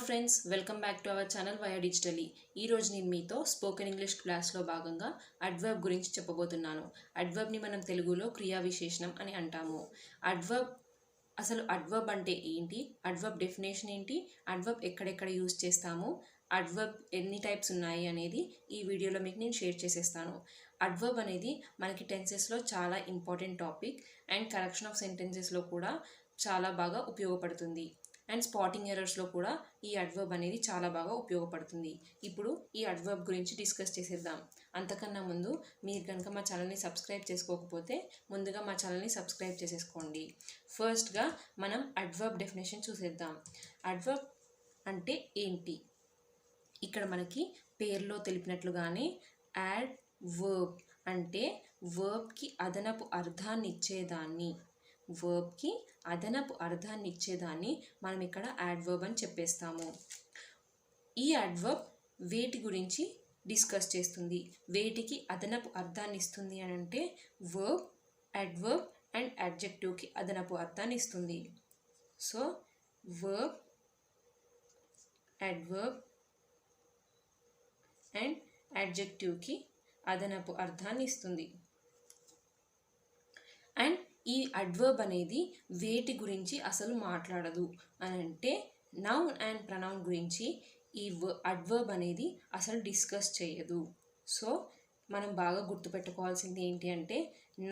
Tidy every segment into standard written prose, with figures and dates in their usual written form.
Friends, welcome back to our channel via digitally. ఈరోజు నేను మీతో స్పోకెన్ ఇంగ్లీష్ క్లాస్లో భాగంగా అడ్వర్బ్ గురించి చెప్పబోతున్నాను. అడ్వర్బ్ని మనం తెలుగులో క్రియా విశేషణం అని అంటాము. అసలు అడ్వర్బ్ అంటే ఏంటి, అడ్వర్బ్ డెఫినేషన్ ఏంటి, అడ్వర్బ్ ఎక్కడెక్కడ యూజ్ చేస్తాము, అడ్వర్బ్ ఎన్ని టైప్స్ ఉన్నాయి అనేది ఈ వీడియోలో మీకు నేను షేర్ చేసేస్తాను. అడ్వర్బ్ అనేది మనకి టెన్సెస్లో చాలా important topic and correction of సెంటెన్సెస్లో కూడా చాలా బాగా ఉపయోగపడుతుంది. అండ్ స్పాటింగ్ ఎర్రర్స్లో కూడా ఈ అడ్వర్బ్ అనేది చాలా బాగా ఉపయోగపడుతుంది. ఇప్పుడు ఈ అడ్వర్బ్ గురించి డిస్కస్ చేసేద్దాం. అంతకన్నా ముందు మీరు కనుక మా ఛానల్ని సబ్స్క్రైబ్ చేసుకోకపోతే ముందుగా మా ఛానల్ని సబ్స్క్రైబ్ చేసేసుకోండి. ఫస్ట్గా మనం అడ్వర్బ్ డెఫినేషన్ చూసేద్దాం. అడ్వర్బ్ అంటే ఏంటి? ఇక్కడ మనకి పేరులో తెలిపినట్లుగానే యాడ్ వర్బ్ అంటే వర్బ్కి అదనపు అర్థాన్ని ఇచ్చేదాన్ని. వర్బ్కి అదనపు అర్థాన్ని ఇచ్చేదాన్ని మనం ఇక్కడ యాడ్వర్బ్ అని చెప్పేస్తాము. ఈ యాడ్వర్బ్ వేటి గురించి డిస్కస్ చేస్తుంది, వేటికి అదనపు అర్థాన్ని ఇస్తుంది అని అంటే వర్బ్, అడ్వర్బ్ అండ్ అడ్జెక్టివ్కి అదనపు అర్థాన్ని ఇస్తుంది. సో వర్బ్, అడ్వర్బ్ అండ్ అడ్జెక్టివ్కి అదనపు అర్థాన్ని ఇస్తుంది. అండ్ ఈ అడ్వర్బ్ అనేది వేటి గురించి అసలు మాట్లాడదు అని అంటే నౌన్ అండ్ ప్రనౌన్ గురించి ఈ అడ్వర్బ్ అనేది అసలు డిస్కస్ చేయదు. సో మనం బాగా గుర్తుపెట్టుకోవాల్సింది ఏంటి అంటే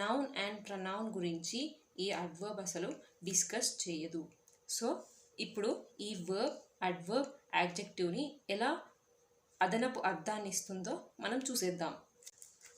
నౌన్ అండ్ ప్రనౌన్ గురించి ఈ అడ్వర్బ్ అసలు డిస్కస్ చేయదు. సో ఇప్పుడు ఈ వర్బ్, అడ్వర్బ్, యాడ్జెక్టివ్ని ఎలా అదనపు అర్థాన్ని ఇస్తుందో మనం చూసేద్దాం.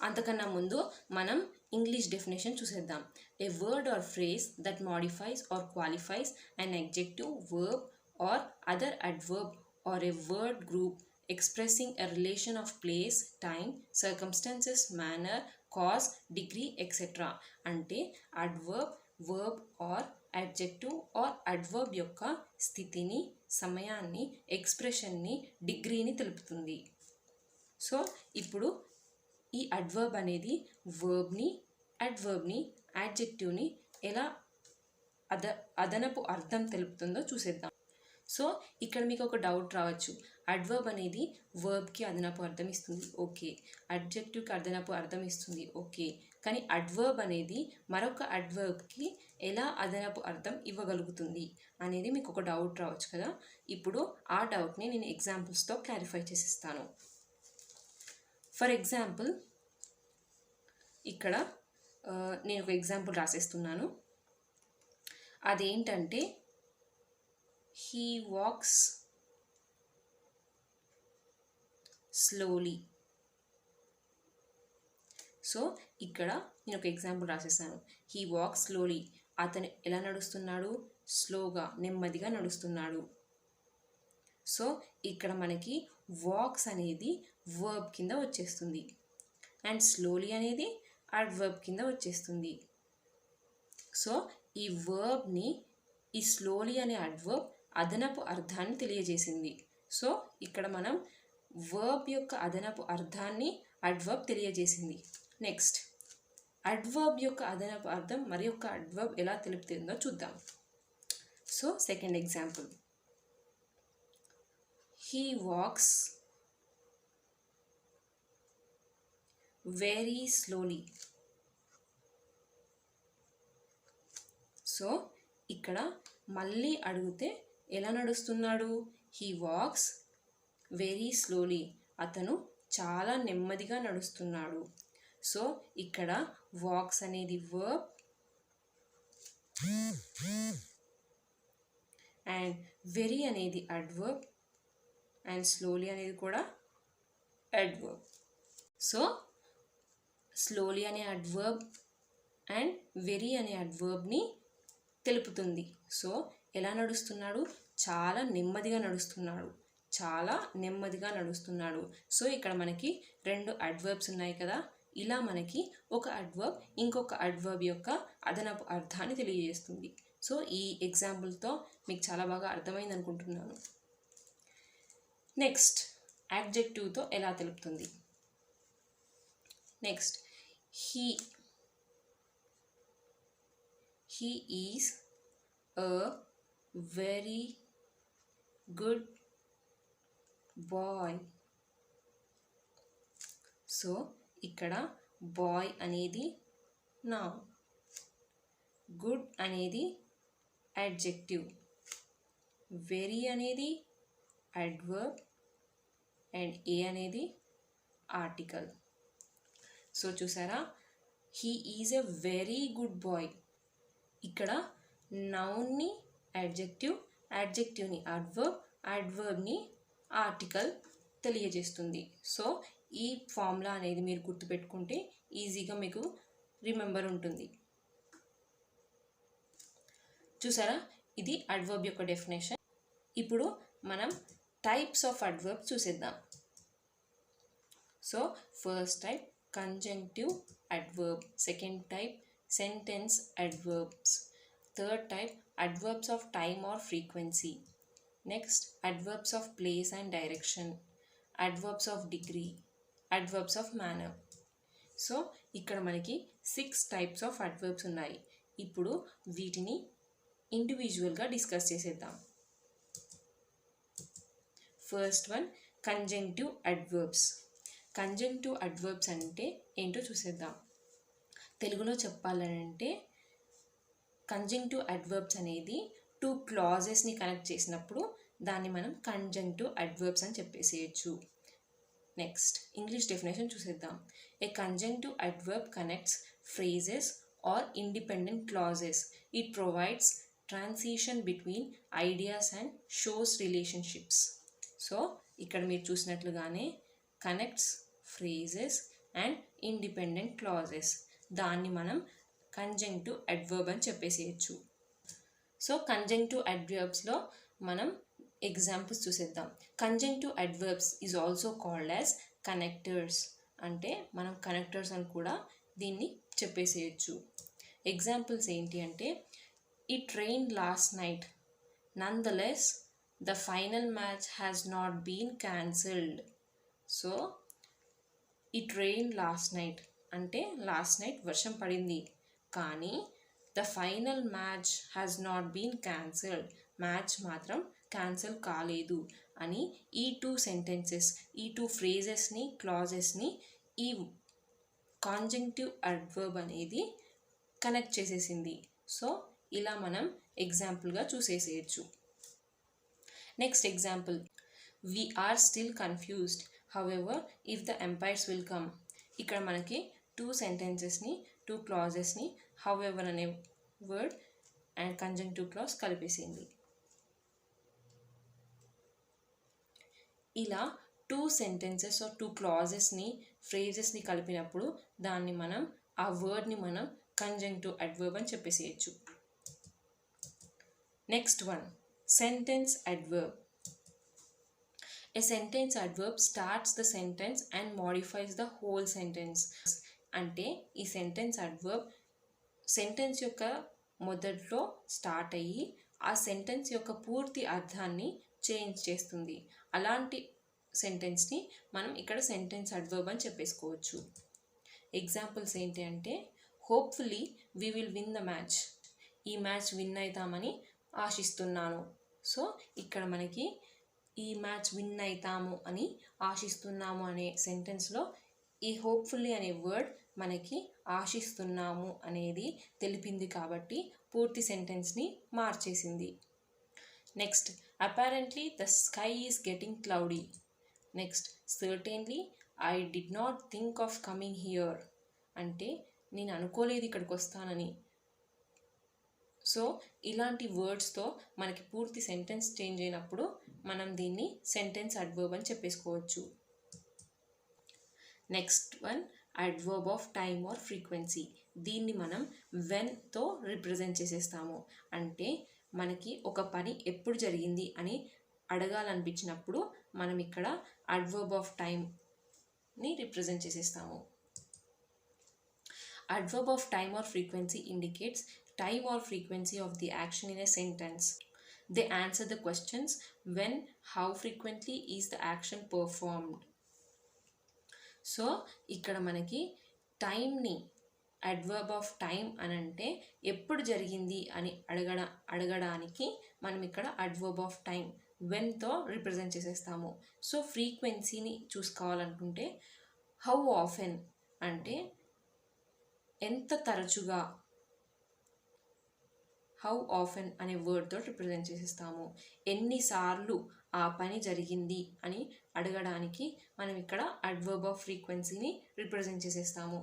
అంతకన్నా ముందు మనం ఇంగ్లీష్ డెఫినేషన్ చూసేద్దాం. A word or phrase that modifies or qualifies an adjective, verb or other adverb or a word group expressing a relation of place, time, circumstances, manner, cause, degree, etc. అంటే adverb, verb or adjective or adverb యొక్క స్థితిని, సమయాన్ని, ఎక్స్ప్రెషన్ని, డిగ్రీని తెలుపుతుంది. So ఇప్పుడు ఈ adverb అనేది వర్బ్ని, అడ్వర్బ్ని, యాడ్జెక్టివ్ని ఎలా అదనపు అర్థం తెలుపుతుందో చూసేద్దాం. సో ఇక్కడ మీకు ఒక డౌట్ రావచ్చు, అడ్వర్బ్ అనేది వర్బ్కి అదనపు అర్థం ఇస్తుంది, ఓకే, అడ్జెక్టివ్కి అదనపు అర్థం ఇస్తుంది, ఓకే, కానీ అడ్వర్బ్ అనేది మరొక అడ్వర్బ్కి ఎలా అదనపు అర్థం ఇవ్వగలుగుతుంది అనేది మీకు ఒక డౌట్ రావచ్చు కదా. ఇప్పుడు ఆ డౌట్ని నేను ఎగ్జాంపుల్స్తో క్లారిఫై చేసిస్తాను. ఫర్ ఎగ్జాంపుల్ ఇక్కడ నేను ఒక ఎగ్జాంపుల్ రాసేస్తున్నాను. అదేంటంటే హీ వాక్స్ స్లోలీ. సో ఇక్కడ నేను ఒక ఎగ్జాంపుల్ రాసేసాను. He walks slowly. అతను ఎలా నడుస్తున్నాడు? స్లోగా, నెమ్మదిగా నడుస్తున్నాడు. సో ఇక్కడ మనకి వాక్స్ అనేది వర్బ్ కింద వచ్చేస్తుంది అండ్ స్లోలీ అనేది అడ్వర్బ్ కింద వచ్చేస్తుంది. సో ఈ వర్బ్ని, ఈ స్లోలీ అనే అడ్వర్బ్ అదనపు అర్థాన్ని తెలియజేసింది. సో ఇక్కడ మనం వర్బ్ యొక్క అదనపు అర్థాన్ని అడ్వర్బ్ తెలియజేసింది. నెక్స్ట్ అడ్వర్బ్ యొక్క అదనపు అర్థం మరి యొక్క అడ్వర్బ్ ఎలా తెలుపుతుందో చూద్దాం. So second example, he walks very slowly. So ఇక్కడ మళ్ళీ అడిగితే ఎలా నడుస్తున్నాడు? he walks very slowly. అతను చాలా నెమ్మదిగా నడుస్తున్నాడు. సో ఇక్కడ వాక్స్ అనేది వర్బ్ అండ్ వెరీ అనేది అడ్వర్బ్ అండ్ స్లోలీ అనేది కూడా అడ్వర్బ్. సో స్లోలీ అనే అడ్వర్బ్ అండ్ వెరీ అనే అడ్వర్బ్ని తెలుపుతుంది. సో ఎలా నడుస్తున్నాడు? చాలా నెమ్మదిగా నడుస్తున్నాడు, చాలా నెమ్మదిగా నడుస్తున్నాడు. సో ఇక్కడ మనకి రెండు అడ్వర్బ్స్ ఉన్నాయి కదా. ఇలా మనకి ఒక అడ్వర్బ్ ఇంకొక అడ్వర్బ్ యొక్క అదనపు అర్థాన్ని తెలియజేస్తుంది. సో ఈ ఎగ్జాంపుల్తో మీకు చాలా బాగా అర్థమైంది అనుకుంటున్నాను. నెక్స్ట్ యాడ్జెక్టివ్తో ఎలా తెలుపుతుంది? Next he is a very good boy. So ఇక్కడ బాయ్ అనేది నౌన్, గుడ్ అనేది అడ్జెక్టివ్, వెరీ అనేది అడ్వర్బ్ అండ్ ఏ అనేది ఆర్టికల్. సో చూసారా, he is a very good boy. ఇక్కడ నౌన్ని అడ్జెక్టివ్, అడ్జెక్టివ్ని అడ్వర్బ్, అడ్వర్బ్ని ఆర్టికల్ తెలియజేస్తుంది. సో ఈ ఫార్ములా అనేది మీరు గుర్తుపెట్టుకుంటే ఈజీగా మీకు రిమెంబర్ ఉంటుంది. చూసారా, ఇది అడ్వర్బ్ యొక్క డెఫినేషన్. ఇప్పుడు మనం టైప్స్ ఆఫ్ అడ్వర్బ్స్ చూసేద్దాం. So first type conjunctive adverb, second type sentence adverbs, third type adverbs of time or frequency, next adverbs of place and direction, adverbs of degree, adverbs of manner. So ఇక్కడ మనకి 6 types of adverbs ఉన్నాయి. ఇప్పుడు వీటిని ఇండివిజువల్గా discuss చేసేద్దాం. First one conjunctive adverbs. Conjunctive adverbs అంటే ఏంటో చూసేద్దాం. తెలుగులో చెప్పాలంటే కంజంక్టివ్ అడ్వర్బ్స్ అనేది 2 క్లాజెస్ని కనెక్ట్ చేసినప్పుడు దాన్ని మనం కంజంక్టివ్ అడ్వర్బ్స్ అని చెప్పేసేయచ్చు. నెక్స్ట్ ఇంగ్లీష్ డెఫినేషన్ చూసేద్దాం. A conjunctive adverb connects phrases or independent clauses. It provides transition between ideas and shows relationships. So ఇక్కడ మీరు చూసినట్లుగానే connects phrases and independent clauses, దాన్ని మనం కంజంక్టివ్ అడ్వర్బ్ అని చెప్పేసేయచ్చు. సో కంజంక్టివ్ అడ్వర్బ్స్లో మనం ఎగ్జాంపుల్స్ చూసేద్దాం. Conjunctive adverbs is also called as connectors. అంటే మనం కనెక్టర్స్ అని కూడా దీన్ని చెప్పేసేయచ్చు. ఎగ్జాంపుల్స్ ఏంటి అంటే, it rained last night, nonetheless the final match has not been cancelled. So it rained last night అంటే లాస్ట్ నైట్ వర్షం పడింది, కానీ the final match has not been cancelled, match మాత్రం క్యాన్సిల్ కాలేదు అని ఈ 2 సెంటెన్సెస్, ఈ 2 ఫ్రేజెస్ని, క్లాజెస్ని ఈ కాంజంక్టివ్ అడ్వర్బ్ అనేది కనెక్ట్ చేసేసింది. సో ఇలా మనం ఎగ్జాంపుల్గా చూసేసేయచ్చు. Next example, we are still confused however if the empires will come. ఇక్కడ మనకి 2 సెంటెన్సెస్ని, 2 క్లాజెస్ని however అనే వర్డ్ అండ్ కంజంక్టివ్ క్లాజ్ కలిపేసింది. ఇలా 2 సెంటెన్సెస్ ఆర్ 2 క్లాజెస్ని, ఫ్రేజెస్ని కలిపినప్పుడు దాన్ని మనం, ఆ వర్డ్ని మనం కంజంక్టివ్ అడ్వర్బ్ అని చెప్పేసేయచ్చు. Next one sentence adverb. A sentence adverb starts the sentence and modifies the whole sentence. అంటే ఈ సెంటెన్స్ అడ్వర్బ్ సెంటెన్స్ యొక్క మొదట్లో స్టార్ట్ అయ్యి ఆ సెంటెన్స్ యొక్క పూర్తి అర్థాన్ని చేంజ్ చేస్తుంది. అలాంటి సెంటెన్స్ని మనం ఇక్కడ సెంటెన్స్ అడ్వర్బ్ అని చెప్పేసుకోవచ్చు. ఎగ్జాంపుల్స్ ఏంటి అంటే, hopefully we will win the match, ఈ మ్యాచ్ విన్ అవుతామని ఆశిస్తున్నాను. సో ఇక్కడ మనకి ఈ మ్యాచ్ విన్ అవుతాము అని ఆశిస్తున్నాము అనే సెంటెన్స్లో ఈ హోప్ఫుల్లీ అనే వర్డ్ మనకి ఆశిస్తున్నాము అనేది తెలిపింది కాబట్టి పూర్తి సెంటెన్స్ని మార్చేసింది. Next apparently the sky is getting cloudy. Next certainly I did not think of coming here, అంటే నేను అనుకోలేదు ఇక్కడికి వస్తానని. సో ఇలాంటి వర్డ్స్తో మనకి పూర్తి సెంటెన్స్ చేంజ్ అయినప్పుడు మనం దీన్ని సెంటెన్స్ అడ్వర్బ్ అని చెప్పేసుకోవచ్చు. Next one adverb of time or frequency. దీన్ని మనం వెన్తో రిప్రజెంట్ చేసేస్తాము. అంటే మనకి ఒక పని ఎప్పుడు జరిగింది అని అడగాలనిపించినప్పుడు మనం ఇక్కడ అడ్వర్బ్ ఆఫ్ టైమ్ని రిప్రజెంట్ చేసేస్తాము. Adverb of time or frequency indicates time or frequency of the action in a sentence. They answer the questions when, how frequently is the action performed. So ఇక్కడ మనకి టైంని, అడ్వర్బ్ ఆఫ్ టైం అని అంటే ఎప్పుడు జరిగింది అని అడగడానికి మనం ఇక్కడ అడ్వర్బ్ ఆఫ్ టైం వెన్తో రిప్రజెంట్ చేసేస్తాము. సో ఫ్రీక్వెన్సీని చూసుకోవాలనుకుంటే హౌ ఆఫెన్ అంటే ఎంత తరచుగా, హౌ ఆఫెన్ అనే వర్డ్తో రిప్రజెంట్ చేసేస్తాము. ఎన్నిసార్లు ఆ పని జరిగింది అని అడగడానికి మనం ఇక్కడ అడ్వర్బ్ ఆఫ్ ఫ్రీక్వెన్సీని రిప్రజెంట్ చేసేస్తాము.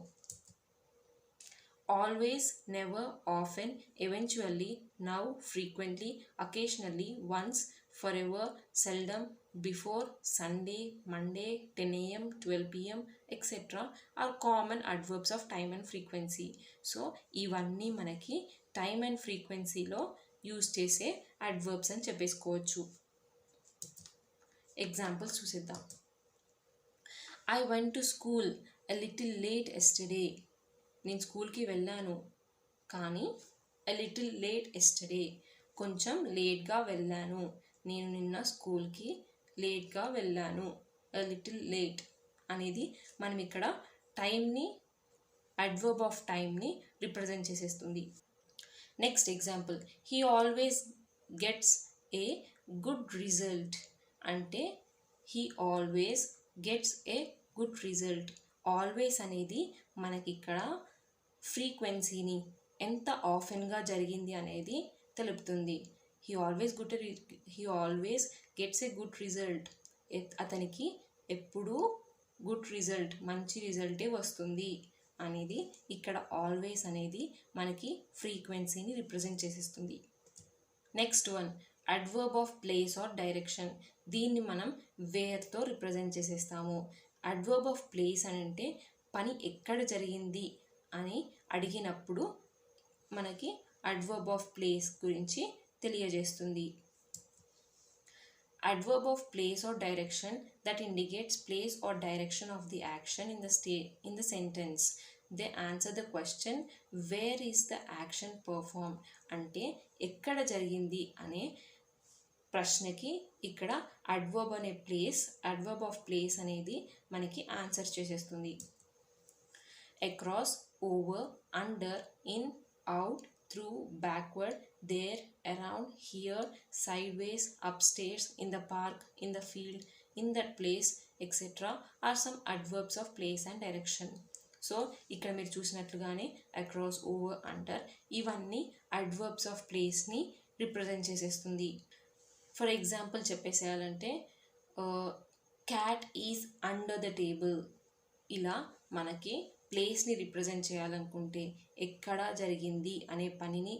Always, never, often, eventually, now, frequently, occasionally, once, forever, seldom, before, Sunday, Monday, 10 AM, 12 PM, etc. Are common adverbs of time and frequency. సో ఇవన్నీ మనకి టైమ్ అండ్ ఫ్రీక్వెన్సీలో యూజ్ చేసే అడ్వర్బ్స్ అని చెప్పేసుకోవచ్చు. ఎగ్జాంపుల్స్ చూసేద్దాం. I went to school a little late yesterday. నేను స్కూల్కి వెళ్ళాను కానీ ఎ లిటిల్ లేట్ ఎస్టర్డే, కొంచెం లేట్గా వెళ్ళాను. నేను నిన్న స్కూల్కి లేట్గా వెళ్ళాను. ఎ లిటిల్ లేట్ అనేది మనం ఇక్కడ టైంని, అడ్వర్బ్ ఆఫ్ టైంని రిప్రజెంట్ చేసేస్తుంది. Next example, he always gets a good result అంటే he always gets a good result. Always అనేది మనకి ఇక్కడ ఫ్రీక్వెన్సీని, ఎంత ఆఫెన్గా జరిగింది అనేది తెలుపుతుంది. He always gets a good result, అతనికి ఎప్పుడూ గుడ్ రిజల్ట్, మంచి రిజల్టే వస్తుంది అనేది ఇక్కడ ఆల్వేస్ అనేది మనకి ఫ్రీక్వెన్సీని రిప్రజెంట్ చేసేస్తుంది. Next one, adverb of place or direction. దీన్ని మనం వేర్తో రిప్రజెంట్ చేసేస్తాము. అడ్వర్బ్ ఆఫ్ ప్లేస్ అని అంటే పని ఎక్కడ జరిగింది అని అడిగినప్పుడు మనకి అడ్వర్బ్ ఆఫ్ ప్లేస్ గురించి తెలియజేస్తుంది. Adverb of place or direction that indicates place or direction of the action in the sentence. They answer the question, where is the action performed? అంటే ఎక్కడ జరిగింది అనే ప్రశ్నకి ఇక్కడ అడ్వర్బ్ ఆఫ్ ప్లేస్ అనేది మనకి ఆన్సర్ చేసేస్తుంది. Across, over, under, in, out, through, backward, there, around, here, sideways, upstairs, in the park, in the field, in that place, etc. are some adverbs of place and direction. So ఇక్కడ మీరు చూసినట్లుగానే across, over, under ఇవన్నీ adverbs of ప్లేస్ని represent చేసేస్తుంది. For example చెప్పేసేయాలంటే cat is under the table. ఇలా మనకి ప్లేస్ని రిప్రజెంట్ చేయాలనుకుంటే, ఎక్కడ జరిగింది అనే పనిని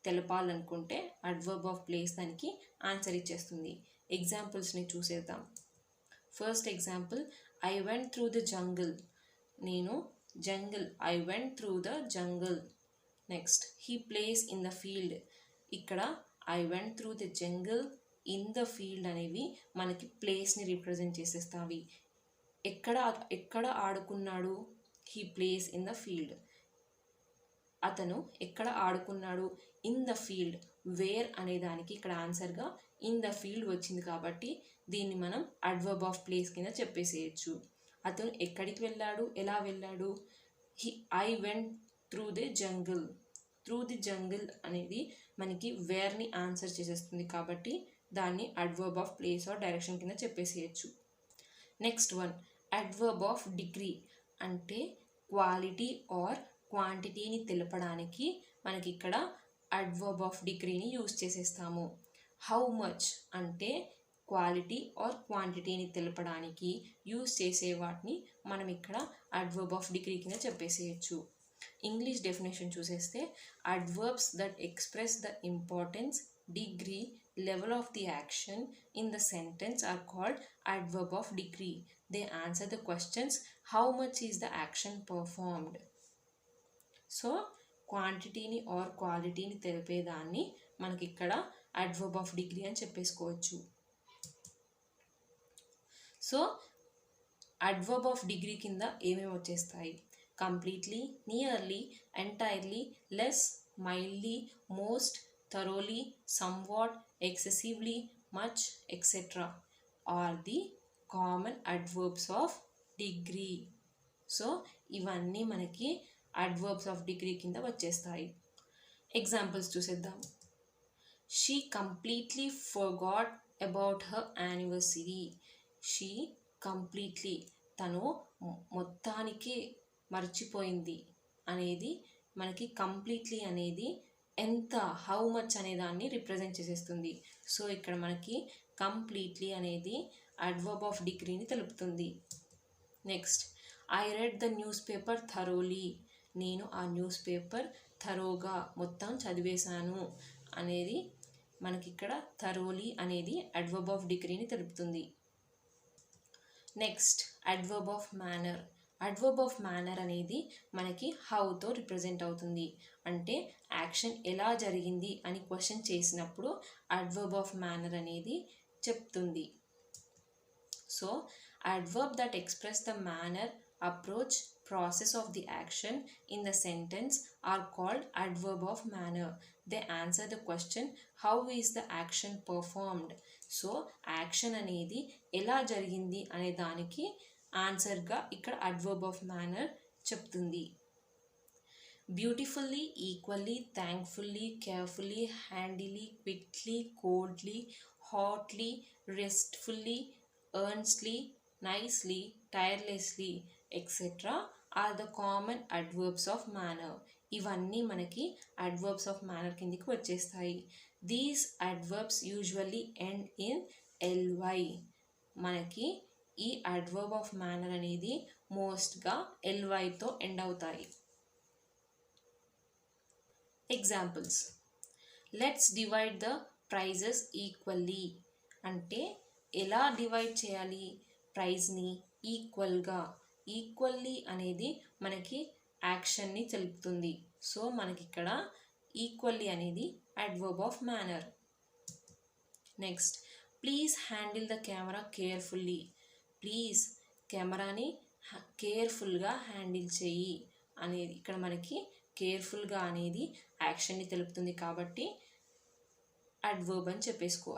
తెలపాలనుకుంటే అడ్వర్బ్ ఆఫ్ ప్లేస్ దానికి ఆన్సర్ ఇచ్చేస్తుంది. ఎగ్జాంపుల్స్ని చూసేద్దాం. First example, I went through the jungle. నేను I went through the jungle. Next, he plays in the field. ఇక్కడ I went through the jungle, in the field అనేవి మనకి ప్లేస్ని రిప్రజెంట్ చేసేస్తావి. ఎక్కడ ఆడుకున్నాడు, he plays in the field. అతను ఎక్కడ ఆడుకున్నాడు, ఇన్ ద ఫీల్డ్. వేర్ అనే దానికి ఇక్కడ ఆన్సర్గా ఇన్ ద ఫీల్డ్ వచ్చింది కాబట్టి దీన్ని మనం అడ్వర్బ్ ఆఫ్ ప్లేస్ కింద చెప్పేసేయచ్చు. అతను ఎక్కడికి వెళ్ళాడు, ఎలా వెళ్ళాడు, I went through the jungle. Through the jungle అనేది మనకి వేర్ని ఆన్సర్ చేసేస్తుంది కాబట్టి దాన్ని adverb of place or direction కింద చెప్పేసేయచ్చు. Next one, adverb of degree అంటే క్వాలిటీ ఆర్ క్వాంటిటీని తెలపడానికి మనకి ఇక్కడ అడ్వర్బ్ ఆఫ్ డిగ్రీని యూజ్ చేసేస్తాము. హౌ మచ్ అంటే క్వాలిటీ ఆర్ క్వాంటిటీని తెలపడానికి యూజ్ చేసే వాటిని మనం ఇక్కడ అడ్వర్బ్ ఆఫ్ డిగ్రీ కింద చెప్పేసేయచ్చు. ఇంగ్లీష్ డెఫినేషన్ చూసేస్తే adverbs that express the importance, degree, level of the action in the sentence are called adverb of degree. They answer the questions how much is the action performed. So క్వాంటిటీని or క్వాలిటీని తెలిపేదాన్ని మనకి ఇక్కడ adverb of degree అని చెప్పేసుకోవచ్చు. So adverb of degree కింద ఏమేమి వచ్చేస్తాయి, completely, nearly, entirely, less, mildly, most, thoroughly, somewhat, excessively, much, etcetera are the common adverbs of degree. So ఇవన్నీ మనకి అడ్వర్బ్స్ ఆఫ్ డిగ్రీ కింద వచ్చేస్తాయి. ఎగ్జాంపుల్స్ చూసేద్దాం. She completely forgot about her anniversary. She completely, తను మొత్తానికి మర్చిపోయింది అనేది మనకి కంప్లీట్లీ అనేది ఎంత, హౌ మచ్ అనే దాన్ని రిప్రజెంట్ చేసేస్తుంది. సో ఇక్కడ మనకి కంప్లీట్లీ అనేది అడ్వర్బ్ ఆఫ్ డిగ్రీని తెలుపుతుంది. Next, I read the news paper thoroughly. నేను ఆ న్యూస్ పేపర్ థరోగా, మొత్తం చదివేశాను అనేది మనకి ఇక్కడ థరోలీ అనేది అడ్వర్బ్ ఆఫ్ డిగ్రీని తెలుపుతుంది. Next, adverb of manner. Adverb of manner అనేది మనకి హౌతో రిప్రజెంట్ అవుతుంది. అంటే యాక్షన్ ఎలా జరిగింది అని క్వశ్చన్ చేసినప్పుడు అడ్వర్బ్ ఆఫ్ మేనర్ అనేది చెప్తుంది. So adverb that express the manner, approach, process of the action in the sentence are called adverb of manner. They answer the question, how is the action performed? So action అనేది ఎలా జరిగింది అనే దానికి ఆన్సర్గా ఇక్కడ adverb of manner చెప్తుంది. Beautifully, equally, thankfully, carefully, handily, quickly, coldly, hotly, restfully, earnestly, nicely, tirelessly, etc. are the common adverbs of manner. ఇవన్నీ మనకి adverbs of manner కిందికి వచ్చేస్తాయి. These adverbs usually end in ly. మనకి ఈ adverb of manner అనేది మోస్ట్గా lyతో end అవుతాయి. Examples, let's divide the prizes equally. అంటే ఎలా డివైడ్ చేయాలి ప్రైజ్ని? ఈక్వల్గా. ఈక్వల్లీ అనేది మనకి యాక్షన్ని తెలుపుతుంది. సో మనకి ఇక్కడ ఈక్వల్లీ అనేది adverb of manner. Next, please handle the camera carefully. Please కెమెరాని కేర్ఫుల్గా హ్యాండిల్ చేయి అనేది ఇక్కడ మనకి కేర్ఫుల్గా అనేది యాక్షన్ని తెలుపుతుంది కాబట్టి అడ్వర్బ్ అని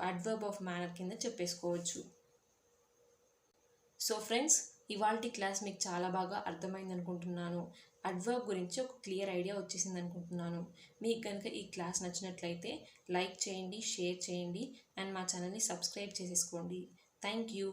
అడ్వర్బ్ ఆఫ్ మేనర్ కింద చెప్పేసుకోవచ్చు. సో ఫ్రెండ్స్, ఇవాల్టి క్లాస్ మీకు చాలా బాగా అర్థమైంది అనుకుంటున్నాను. అడ్వర్బ్ గురించి ఒక క్లియర్ ఐడియా వచ్చేసింది అనుకుంటున్నాను. మీకు కనుక ఈ క్లాస్ నచ్చినట్లయితే లైక్ చేయండి, షేర్ చేయండి అండ్ మా ఛానల్ని సబ్స్క్రైబ్ చేసేసుకోండి. Thank you.